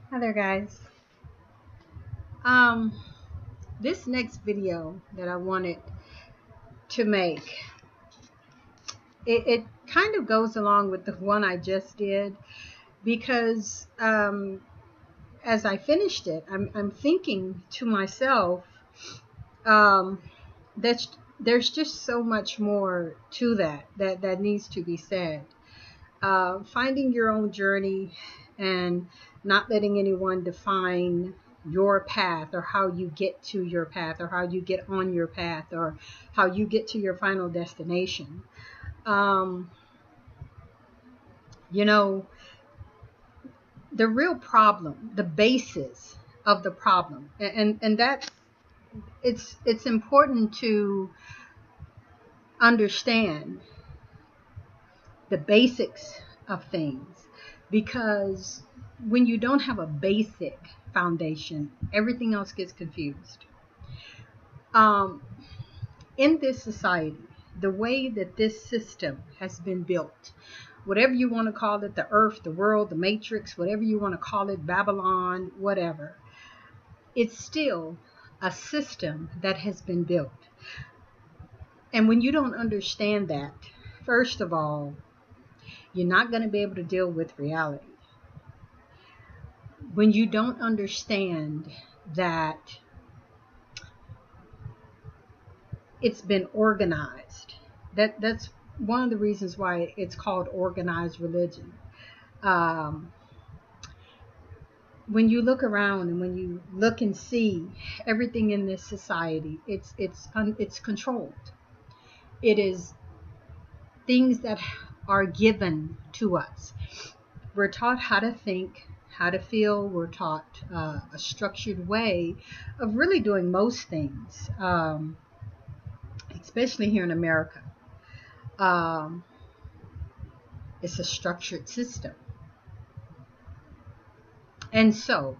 Hi there, guys. Um, this next video that I wanted to make, it kind of goes along with the one I just did because as I finished it, I'm thinking to myself um, that there's just so much more to that needs to be said. Finding your own journey and not letting anyone define your path or how you get to your path or how you get on your path or how you get to your final destination. Um, you know, the real problem, the basis of the problem, and that it's important to understand the basics of things because when you don't have a basic foundation, everything else gets confused. Um, in this society, the way that this system has been built, whatever you want to call it, the earth, the world, the matrix, whatever you want to call it, Babylon, whatever, it's still a system that has been built. And when you don't understand that, first of all, you're not going to be able to deal with reality. When you don't understand that it's been organized, that's one of the reasons why it's called organized religion. um, when you look around and when you look and see everything in this society, it's controlled. It is things that are given to us. We're taught how to think, how to feel. We're taught a structured way of really doing most things, especially here in America. Um, it's a structured system. And so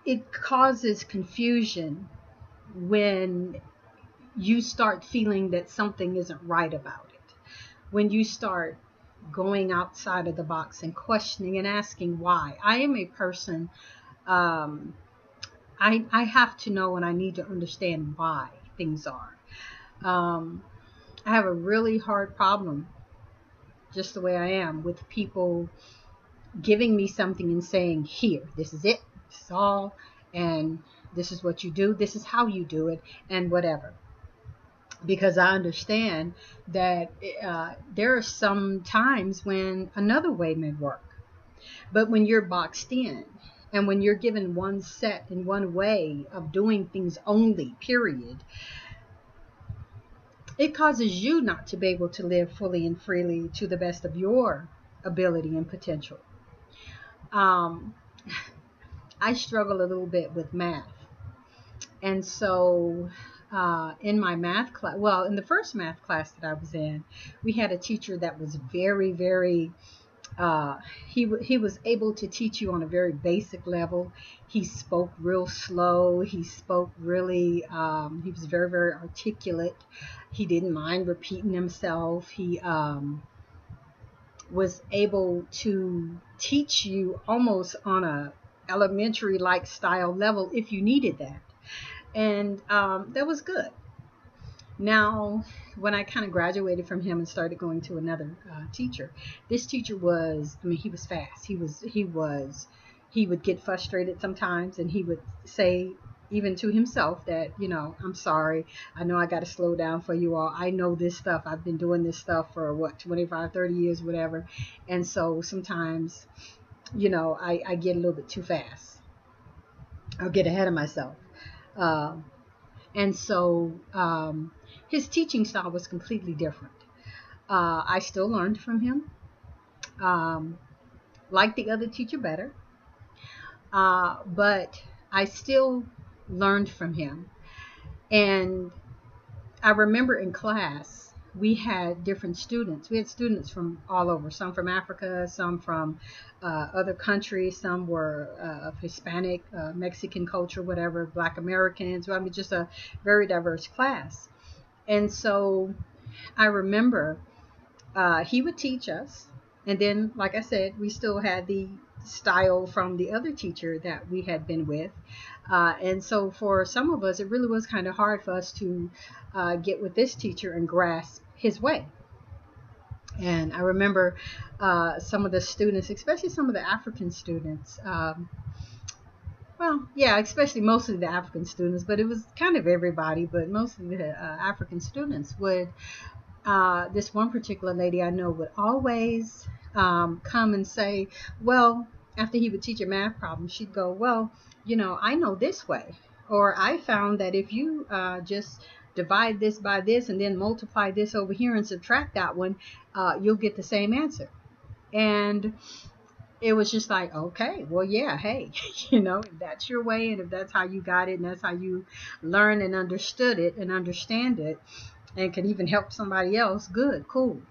it causes confusion when you start feeling that something isn't right about it. When you start going outside of the box and questioning and asking why. I am a person, um, I have to know and I need to understand why things are. Um, I have a really hard problem, just the way I am, with people giving me something and saying, here, this is it, this is all, and this is what you do, this is how you do it, and whatever. Because I understand that there are some times when another way may work. But when you're boxed in and when you're given one set and one way of doing things only, period, it causes you not to be able to live fully and freely to the best of your ability and potential. Um, I struggle a little bit with math. And so in my math class, well, in the first math class that I was in, we had a teacher that was very, uh, he was able to teach you on a very basic level. He spoke real slow. He spoke really, he was very articulate. He didn't mind repeating himself. He was able to teach you almost on a elementary like style level if you needed that. And that was good. Now, when I kind of graduated from him and started going to another teacher, this teacher was, I mean, he was fast. He would get frustrated sometimes and he would say, even to himself, that, I'm sorry. I know I got to slow down for you all. I know this stuff. I've been doing this stuff for what, 25, 30 years, whatever. And so sometimes, I get a little bit too fast. I'll get ahead of myself. Um, and so his teaching style was completely different. I still learned from him, um, like the other teacher better, but I still learned from him. And I remember in class, we had different students. We had students from all over, some from Africa, some from other countries, some were of Hispanic, Mexican culture, whatever, Black Americans. I mean, just a very diverse class. And so I remember he would teach us. And then, like I said, we still had the style from the other teacher that we had been with. And so for some of us, it really was kind of hard for us to get with this teacher and grasp his way. And I remember some of the students, especially some of the African students, well, yeah, especially mostly the African students, but it was kind of everybody, but mostly the African students would, this one particular lady I know would always come and say, well, after he would teach a math problem, she'd go, well, I know this way. Or I found that if you just divide this by this and then multiply this over here and subtract that one, you'll get the same answer. And it was just like, okay, well, yeah, hey, if that's your way and if that's how you got it and that's how you learn and understood it and understand it and can even help somebody else, good, cool.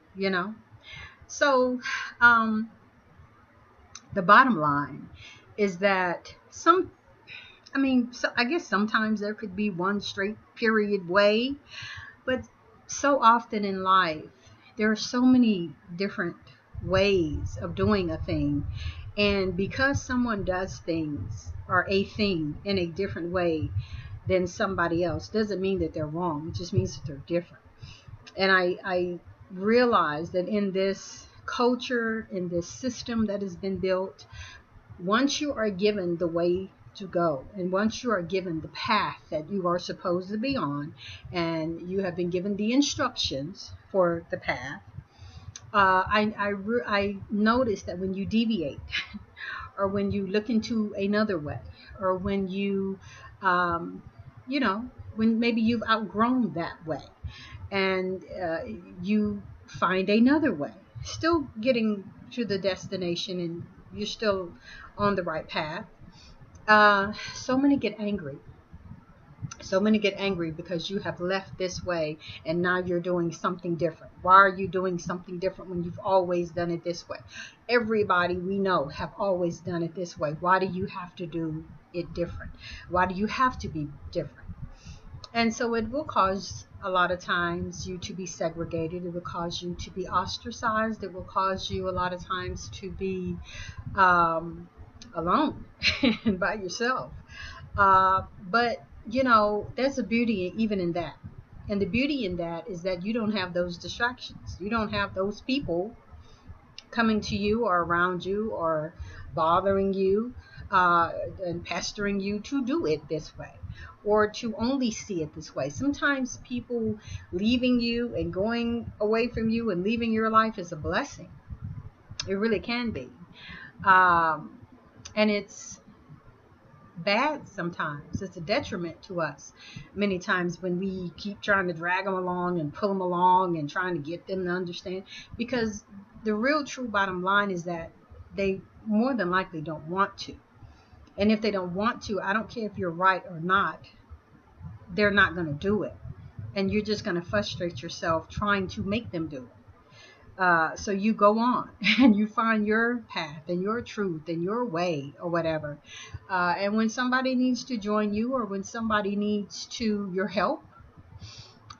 So the bottom line is that I guess sometimes there could be one straight period way, but so often in life, there are so many different ways of doing a thing. And because someone does things or a thing in a different way than somebody else, doesn't mean that they're wrong. It just means that they're different. And I realize that in this culture, in this system that has been built, once you are given the way to go and once you are given the path that you are supposed to be on and you have been given the instructions for the path, I noticed that when you deviate or when you look into another way or when you you know when maybe you've outgrown that way and you find another way, still getting to the destination and you're still on the right path. So many get angry. So many get angry because you have left this way and now you're doing something different. Why are you doing something different when you've always done it this way? Everybody we know have always done it this way. Why do you have to do it different? Why do you have to be different? And so it will cause a lot of times you to be segregated. It will cause you to be ostracized. It will cause you a lot of times to be alone and by yourself. But there's a beauty even in that. And the beauty in that is that you don't have those distractions. You don't have those people coming to you or around you or bothering you and pestering you to do it this way or to only see it this way. Sometimes people leaving you and going away from you and leaving your life is a blessing. It really can be. And it's bad sometimes. It's a detriment to us many times when we keep trying to drag them along and pull them along and trying to get them to understand, because the real true bottom line is that they more than likely don't want to. And if they don't want to, I don't care if you're right or not, they're not going to do it. And you're just going to frustrate yourself trying to make them do it. So you go on and you find your path and your truth and your way or whatever. And when somebody needs to join you or when somebody needs your help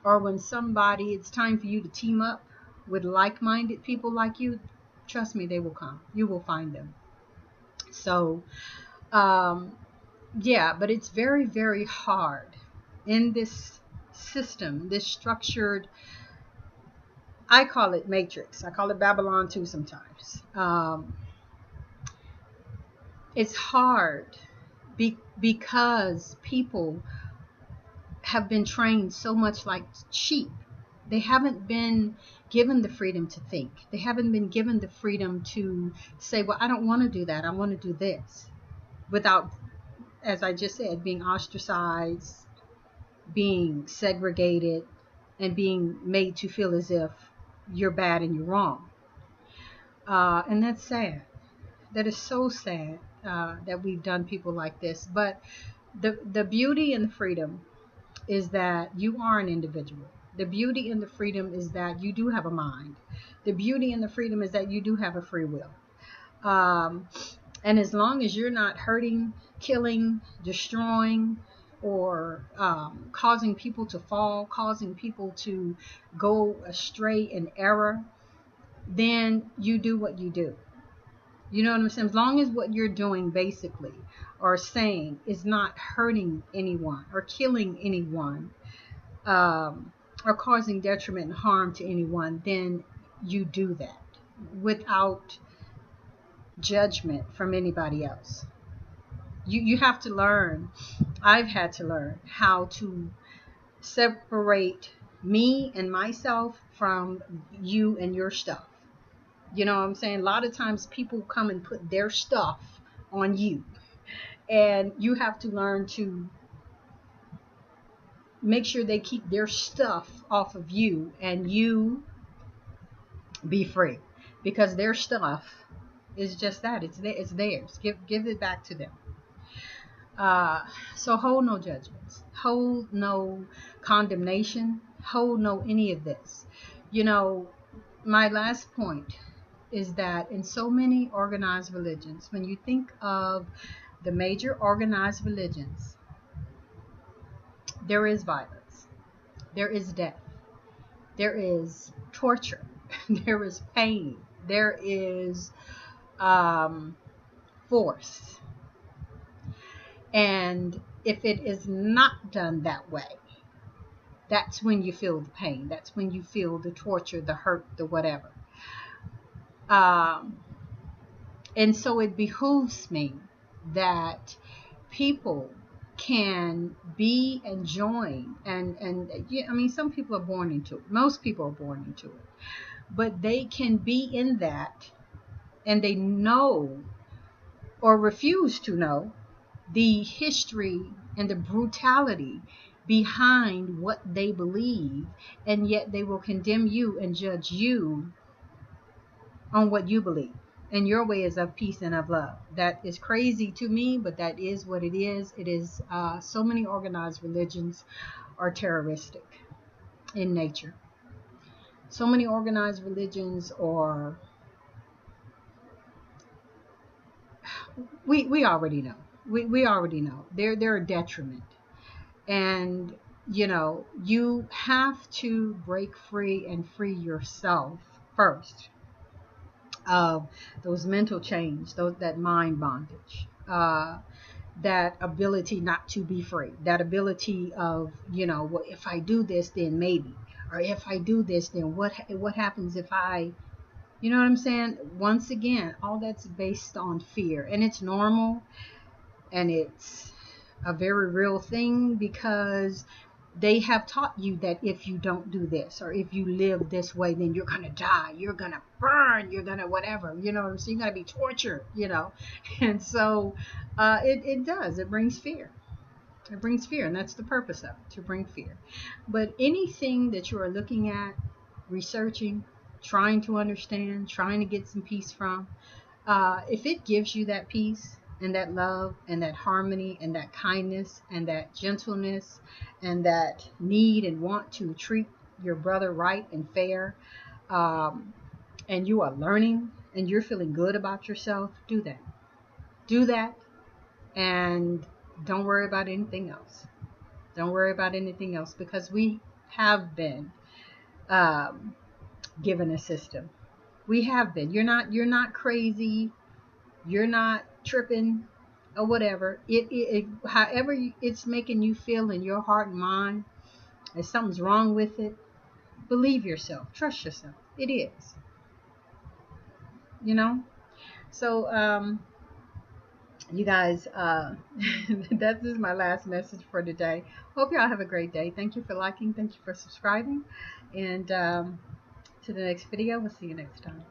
or when it's time for you to team up with like-minded people like you, trust me, they will come. You will find them. So, yeah, but it's very, very hard in this system, this structured, I call it Matrix. I call it Babylon too sometimes. It's hard because people have been trained so much like sheep. They haven't been given the freedom to think. They haven't been given the freedom to say, well, I don't want to do that. I want to do this. Without, as I just said, being ostracized, being segregated, and being made to feel as if you're bad and you're wrong. And that's sad. That is so sad that we've done people like this. But the beauty and the freedom is that you are an individual. The beauty and the freedom is that you do have a mind. The beauty and the freedom is that you do have a free will. And as long as you're not hurting, killing, destroying, or causing people to fall, causing people to go astray in error, then you do what you do. You know what I'm saying? As long as what you're doing basically or saying is not hurting anyone or killing anyone, or causing detriment and harm to anyone, then you do that without judgment from anybody else. You have to learn. I've had to learn how to separate me and myself from you and your stuff. You know what I'm saying? A lot of times people come and put their stuff on you, and you have to learn to make sure they keep their stuff off of you and you be free, because their stuff is just that. It's theirs. Give it back to them. So hold no judgments, hold no condemnation, hold no any of this. You know, my last point is that in so many organized religions, when you think of the major organized religions, there is violence, there is death, there is torture, there is pain, there is force. And if it is not done that way, that's when you feel the pain. That's when you feel the torture, the hurt, the whatever. Um, and so it behooves me that people can be and join and yeah, I mean, some people are born into it. Most people are born into it. But they can be in that, and they know or refuse to know the history and the brutality behind what they believe, and yet they will condemn you and judge you on what you believe. And your way is of peace and of love. That is crazy to me, but that is what it is. It is so many organized religions are terroristic in nature. So many organized religions are, we already know. We already know. They're a detriment. And you know, you have to break free and free yourself first of those mental chains, that mind bondage, that ability not to be free, that ability of, you know, well, if I do this, then maybe, or if I do this, then what happens if I, you know what I'm saying? Once again, all that's based on fear, and it's normal, and it's a very real thing, because they have taught you that if you don't do this, or if you live this way, then you're gonna die, you're gonna burn, you're gonna whatever, you know what I'm saying? You're gonna be tortured, you know. And so it does, it brings fear. It brings fear, and that's the purpose of it, to bring fear. But anything that you are looking at, researching, trying to understand, trying to get some peace from, if it gives you that peace and that love and that harmony and that kindness and that gentleness and that need and want to treat your brother right and fair, um, and you are learning and you're feeling good about yourself, do that. Do that, and don't worry about anything else. Don't worry about anything else, because we have been um, given a system. We have been. You're not crazy. You're not tripping or whatever. However it's making you feel in your heart and mind, if something's wrong with it, believe yourself. Trust yourself. It is. You know? So, you guys, that is my last message for today. Hope y'all have a great day. Thank you for liking. Thank you for subscribing. And to the next video. We'll see you next time.